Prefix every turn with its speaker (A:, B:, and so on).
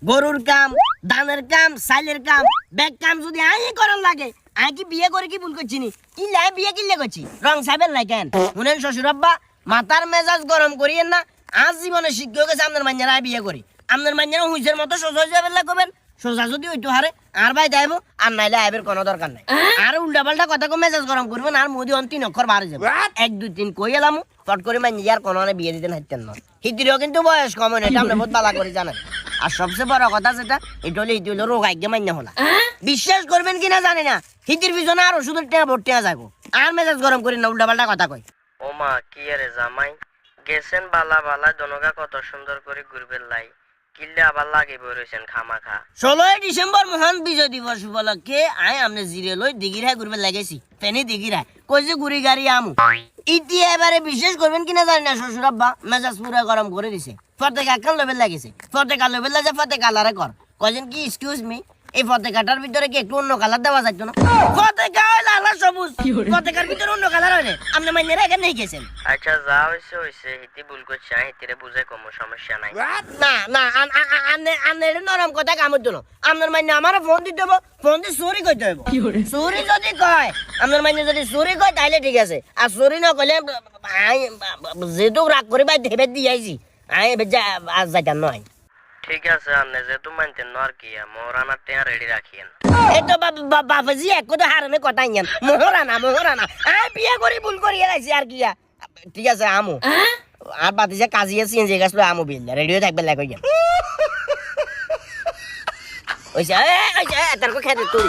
A: গরুর কাম, ধানের কাম, সাইলের কাম, ব্যাগ কাম যদি আই করার লাগে, আই কি বিয়ে করে কি ভুল করছি নি? কি লাই বিয়ে কিল্লে করছি? রং সাইবেন নাই কেন? শুনেন শ্বশুর আব্বা, মাথার মেজাজ গরম করিয়েন না। আজ জীবনে শিক্ষা হয়ে গেছে আপনার মাইয়ারা বিয়ে করি। আপনার মাইয়ারা হুইসের মতো সোজা হয়ে যাবেন করবেন। সোজা যদি ওইটু হারে আর ভাই যাইব আর নাইলে আইবের কোনো দরকার নাই। আর উল্টা পাল্টা কথা কো মেজাজ গরম করবেন আর মোদি অন্তিন অক্ষর বাড়ে যাবে। 1 2 3 কই এলাম ফট করে মাইয়া আর কোনো বিয়ে দিতে হাইতেন না। হিতিরও কিন্তু বয়স কম না, এটা আমরা বহুত বালা করে জানেন। আর সবচেয়ে বড় কথা যেটা, এটা হলো রোগ আগে মাইনা হলা। বিশ্বাস করবেন কিনা জানি না, হিতির পিছনে আর ওষুধের টাকা ভর্তি হয়ে যাবো। আর মেজাজ গরম করি না, উল্টা পাল্টা কথা কই।
B: ও মা কি রে জামাই, গেছেন বালা বালা জনগা কত সুন্দর করে ঘুরবে লাই, কিল্লে আবার লাগে বইছেন খামাখা।
A: 16 ডিসেম্বর মহান বিজয় দিবস উপলক্ষে আই আমনে জিরে লই দিঘিরায় ঘুরবে লাগাইছি। ফেনি দিঘিরায় কই যে ঘুরি গাড়ি আমু। ইতি এবারে বিশ্বাস করবেন কিনা জানি না, শ্বশুর আব্বা মেজাজ পুরা গরম করে দিছে। ফতেকা কাল লবেল লাগিছে, ফতেকা লবেল লাগে ফতেকা কালারে কর। কইছেন কি এক্সকিউজ মি, এই ফতেকাটার ভিতরে কি একটু অন্য কালার দেওয়া যাইতো না? ফতেকা লাল সবুজ, ফতেকার ভিতরে অন্য কালার হইলে আপনি মাইনেরা এখানে নিয়ে গেছেন।
B: আচ্ছা যা হইছে হিতি ভুল করছে, হিতিরে বুঝে কোনো সমস্যা নাই।
A: না না আনে নরম কথা কামড় দিল। আপনার মাইনে আমার ফোন দিতে হবো, ফোন দিয়ে চুরি করতে হইব। চুরি যদি কয়, আপনার মাইনে যদি চুরি কয় তাইলে ঠিক আছে। আর চুরি না কইলে যেহেতু রাগ করে বাই হেবে দিয়ে আইছি, আই আজ যাইতাম নয়।
B: ঠিক আছে আন্নে যেহেতু মানতেন ন আর কি, মোহরানার টেয়া রেডি রাখিয়েন।
A: এই তো বাবাজি এক কথা হারামে কথাই নেন। মোহরানা আই বিয়ে করি ভুল করি আইছি আর কি। ঠিক আছে আমু আর বাতি যে কাজিয়ে সিএনজি গাছলো আমু বিল রেডিও থাকবে লাগে ওইছে তারপর খেতে তুই